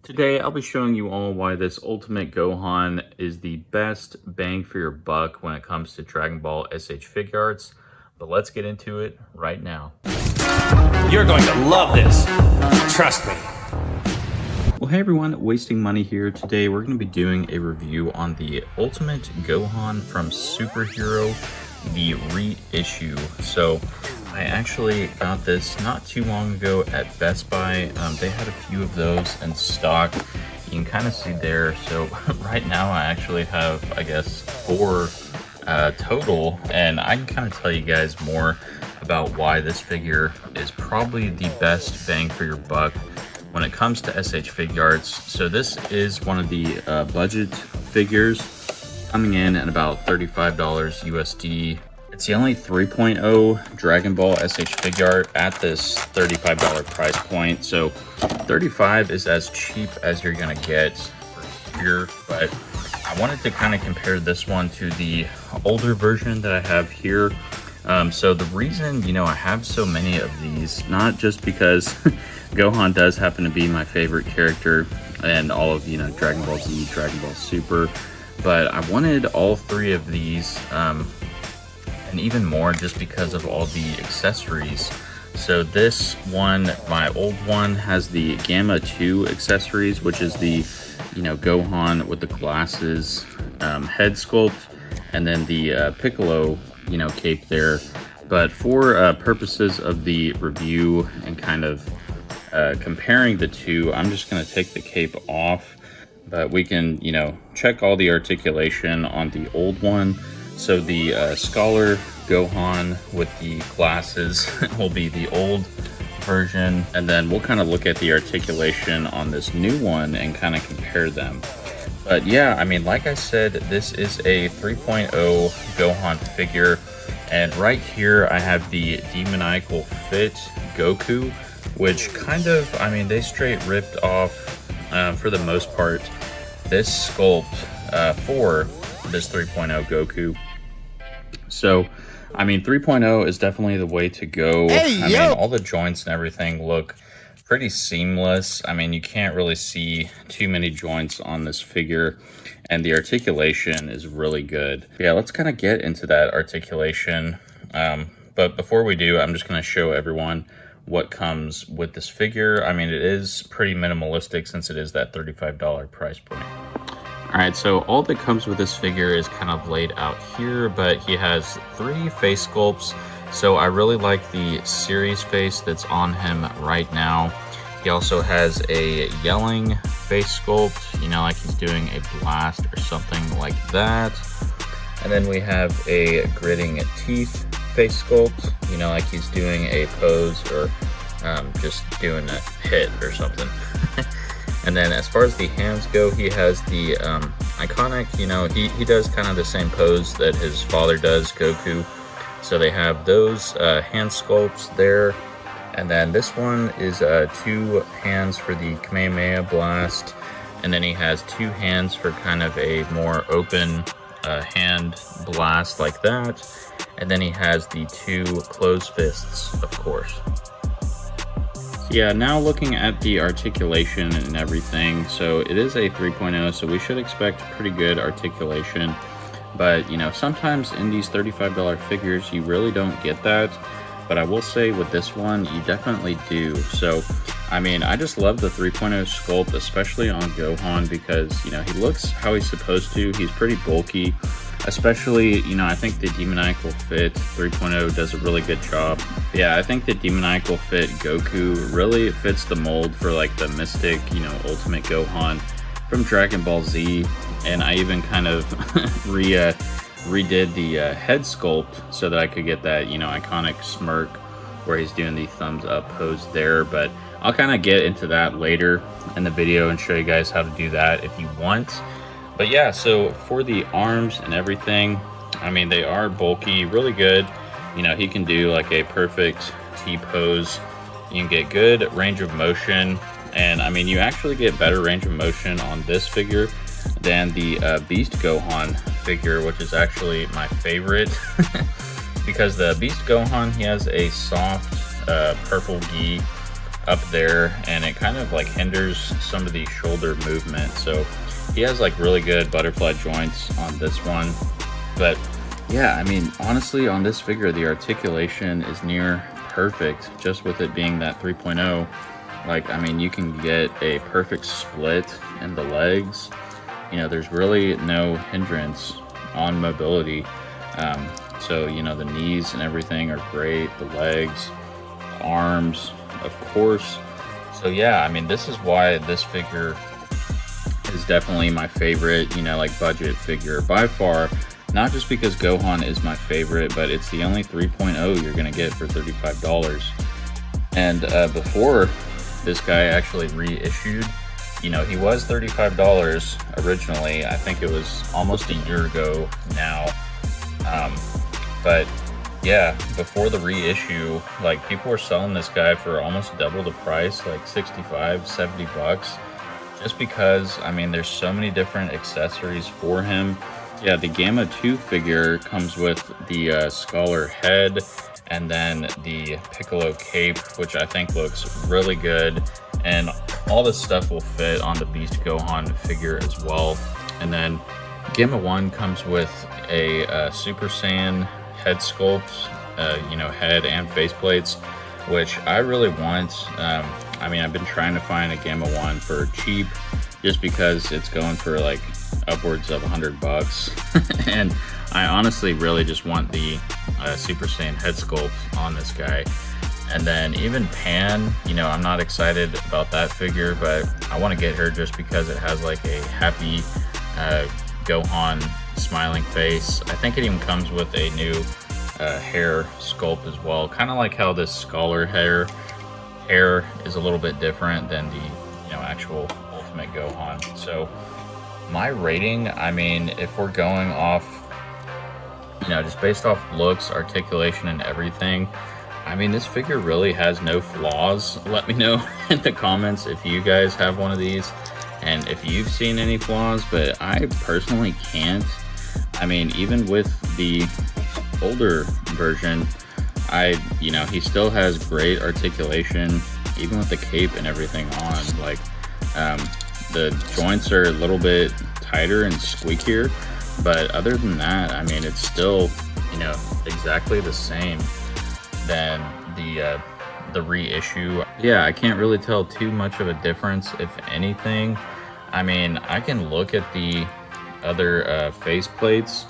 Today, I'll be showing you all why this Ultimate Gohan is the best bang for your buck when it comes to Dragon Ball SH Figuarts. But let's get into it right now. You're going to love this. Trust me. Well, hey everyone, Wasting Money here. Today, we're going to be doing a review on the Ultimate Gohan from Superhero, the reissue. So, I actually got this not too long ago at Best Buy. They had a few of those in stock. You can kind of see there. So right now I actually have, I guess, 4 total. And I can kind of tell you guys more about why this figure is probably the best bang for your buck when it comes to SH Figuarts. So this is one of the budget figures, coming in at about $35 USD. It's the only 3.0 Dragon Ball SH Figuart at this $35 price point. So 35 is as cheap as you're gonna get for here, but I wanted to kind of compare this one to the older version that I have here. So the reason, I have so many of these, not just because Gohan does happen to be my favorite character and all of, Dragon Ball Z, Dragon Ball Super, but I wanted all 3 of these, and even more just because of all the accessories. So this one, my old one, has the Gamma 2 accessories, which is the, Gohan with the glasses, head sculpt, and then the Piccolo, cape there. But for purposes of the review and kind of comparing the two, I'm just going to take the cape off, but we can, check all the articulation on the old one. So the Scholar Gohan with the glasses will be the old version, and then we'll kind of look at the articulation on this new one and kind of compare them. But yeah, like I said, this is a 3.0 Gohan figure, and right here I have the Demoniacal Fit Goku, which kind of, they straight ripped off, for the most part, this sculpt for this 3.0 Goku. So, 3.0 is definitely the way to go. All the joints and everything look pretty seamless. You can't really see too many joints on this figure, and the articulation is really good. Yeah, let's kind of get into that articulation. But before we do, I'm just going to show everyone what comes with this figure. It is pretty minimalistic since it is that $35 price point. Alright, so all that comes with this figure is kind of laid out here, but he has 3 face sculpts. So I really like the series face that's on him right now. He also has a yelling face sculpt, like he's doing a blast or something like that. And then we have a gritting teeth face sculpt, like he's doing a pose or just doing a hit or something. And then as far as the hands go, he has the iconic, he does kind of the same pose that his father does, Goku. So they have those hand sculpts there. And then this one is 2 hands for the Kamehameha blast. And then he has 2 hands for kind of a more open hand blast like that. And then he has the 2 closed fists, of course. Yeah, now looking at the articulation and everything, so it is a 3.0, so we should expect pretty good articulation. But, sometimes in these $35 figures, you really don't get that. But I will say with this one, you definitely do. So, I just love the 3.0 sculpt, especially on Gohan, because, he looks how he's supposed to. He's pretty bulky. Especially, I think the Demoniacal Fit 3.0 does a really good job. Yeah, I think the Demoniacal Fit Goku really fits the mold for like the Mystic, Ultimate Gohan from Dragon Ball Z. And I even kind of redid the head sculpt so that I could get that, iconic smirk where he's doing the thumbs up pose there. But I'll kind of get into that later in the video and show you guys how to do that if you want. But yeah, so for the arms and everything, they are bulky, really good. He can do like a perfect T-pose. You can get good range of motion. And you actually get better range of motion on this figure than the Beast Gohan figure, which is actually my favorite. Because the Beast Gohan, he has a soft purple gi up there, and it kind of like hinders some of the shoulder movement. So he has like really good butterfly joints on this one. But yeah, I mean, honestly, on this figure, the articulation is near perfect, just with it being that 3.0. Like, I mean, you can get a perfect split in the legs. You know, there's really no hindrance on mobility. So, you know, the knees and everything are great, the legs, the arms, of course. So yeah, I mean, this is why this figure is definitely my favorite, you know, like budget figure by far. Not just because Gohan is my favorite, but it's the only 3.0 you're gonna get for $35. And before this guy actually reissued, you know, he was $35 originally. I think it was almost a year ago now. But yeah, before the reissue, like, people were selling this guy for almost double the price, like 65, 70 bucks. Just because, I mean, there's so many different accessories for him. Yeah, the Gamma 2 figure comes with the Scholar head and then the Piccolo cape, which I think looks really good. And all this stuff will fit on the Beast Gohan figure as well. And then Gamma 1 comes with a Super Saiyan head sculpt, you know, head and faceplates, which I really want. I mean, I've been trying to find a Gamma 1 for cheap, just because it's going for like upwards of 100 bucks. And I honestly really just want the Super Saiyan head sculpt on this guy. And then even Pan, you know, I'm not excited about that figure, but I want to get her just because it has like a happy Gohan smiling face. I think it even comes with a new hair sculpt as well, kind of like how this Scholar hair is a little bit different than the, you know, actual Ultimate Gohan. So my rating, I mean, if we're going off, you know, just based off looks, articulation, and everything, I mean, this figure really has no flaws. Let me know in the comments if you guys have one of these and if you've seen any flaws, but I personally can't. I mean, even with the older version, you know, he still has great articulation, even with the cape and everything on. Like, the joints are a little bit tighter and squeakier, but other than that, I mean, it's still, you know, exactly the same than the reissue. Yeah, I can't really tell too much of a difference, if anything. I mean, I can look at the other face plates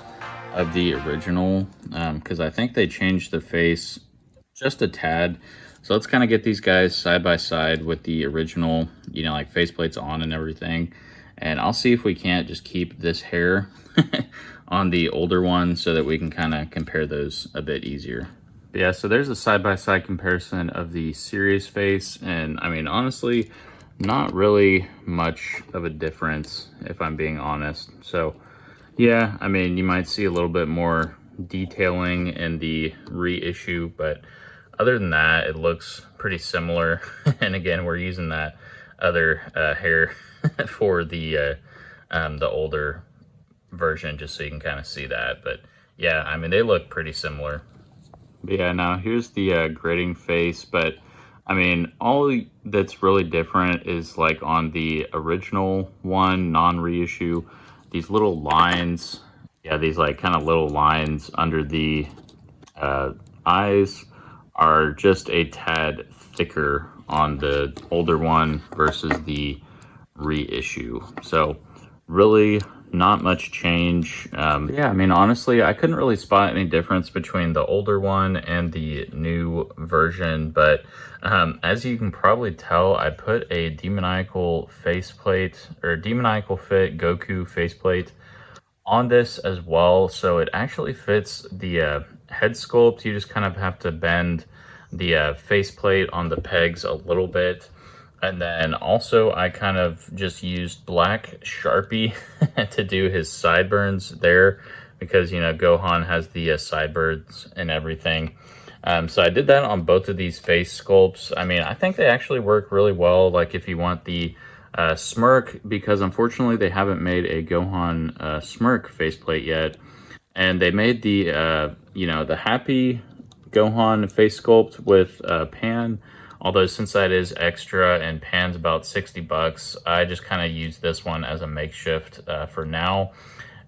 of the original, because I think they changed the face just a tad. So let's kind of get these guys side by side with the original, you know, like faceplates on and everything. And I'll see if we can't just keep this hair on the older one so that we can kind of compare those a bit easier. But yeah, so there's a side-by-side comparison of the serious face. And I mean, honestly, not really much of a difference, if I'm being honest. So yeah, I mean, you might see a little bit more detailing in the reissue, but other than that, it looks pretty similar. And again, we're using that other hair for the older version, just so you can kind of see that. But yeah, I mean, they look pretty similar. But yeah, now here's the grading face. But I mean, all that's really different is like on the original one, non-reissue, these little lines. Yeah, these like kind of little lines under the eyes are just a tad thicker on the older one versus the reissue. So really not much change. Yeah, I mean, honestly, I couldn't really spot any difference between the older one and the new version, but as you can probably tell, I put a demoniacal faceplate, or demoniacal fit Goku faceplate on this as well. So it actually fits the head sculpt. You just kind of have to bend the faceplate on the pegs a little bit. And then also I kind of just used black Sharpie to do his sideburns there, because, you know, Gohan has the sideburns and everything. So I did that on both of these face sculpts. I mean, I think they actually work really well. Like, if you want the smirk, because unfortunately they haven't made a Gohan smirk faceplate yet. And they made the, you know, the happy Gohan face sculpt with Pan Although since that is extra and pan's about 60 bucks, I just kind of use this one as a makeshift for now.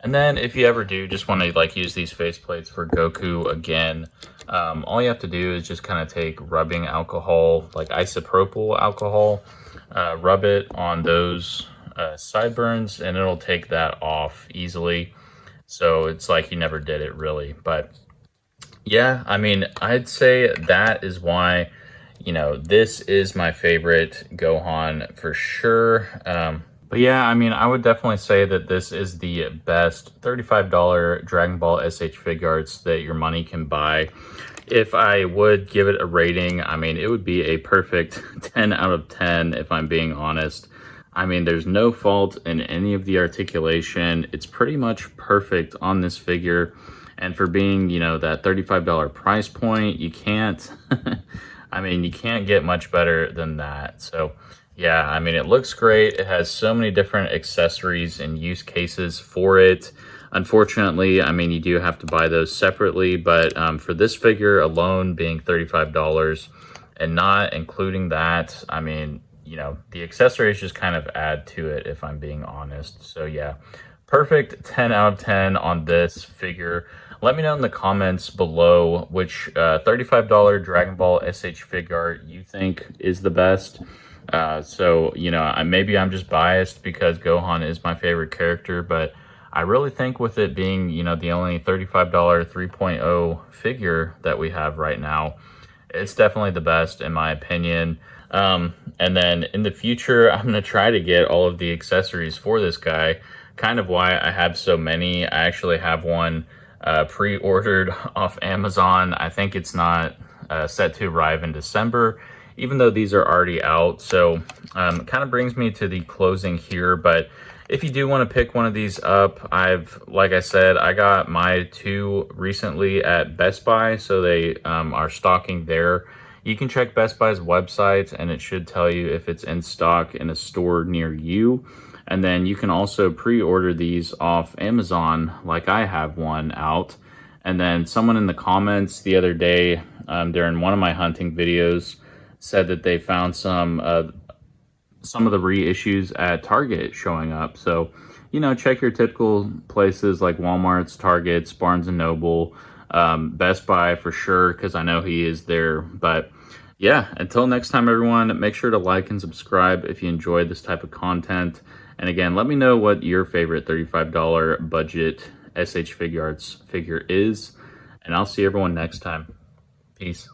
And then if you ever do just want to like use these faceplates for Goku again, all you have to do is just kind of take rubbing alcohol, like isopropyl alcohol, rub it on those sideburns, and it'll take that off easily. So it's like you never did it really. But yeah, I mean, I'd say that is why, you know, this is my favorite Gohan for sure. But yeah, I mean, I would definitely say that this is the best $35 Dragon Ball SH Figuarts that your money can buy. If I would give it a rating, I mean, it would be a perfect 10 out of 10 if I'm being honest. I mean, there's no fault in any of the articulation. It's pretty much perfect on this figure. And for being, you know, that $35 price point, you can't, I mean, you can't get much better than that. So yeah, I mean, it looks great. It has so many different accessories and use cases for it. Unfortunately, I mean, you do have to buy those separately, but for this figure alone being $35 and not including that, I mean, you know, the accessories just kind of add to it if I'm being honest. So yeah, perfect 10 out of 10 on this figure. Let me know in the comments below which $35 Dragon Ball SH Figuart you think is the best. So, you know, maybe I'm just biased because Gohan is my favorite character, but I really think with it being, you know, the only $35 3.0 figure that we have right now, it's definitely the best in my opinion. And then in the future, I'm going to try to get all of the accessories for this guy. Kind of why I have so many. I actually have one pre-ordered off Amazon. I think it's not set to arrive in December, even though these are already out. So kind of brings me to the closing here. But if you do want to pick one of these up, like I said, I got my two recently at Best Buy, so they are stocking there. You can check Best Buy's website and it should tell you if it's in stock in a store near you. And then you can also pre-order these off Amazon, like I have one out. And then someone in the comments the other day during one of my hunting videos said that they found some of the reissues at Target showing up. So, you know, check your typical places like Walmart's, Target's, Barnes & Noble, Best Buy for sure, because I know he is there. But yeah, until next time, everyone, make sure to like and subscribe if you enjoyed this type of content. And again, let me know what your favorite $35 budget SH Figuarts figure is. And I'll see everyone next time. Peace.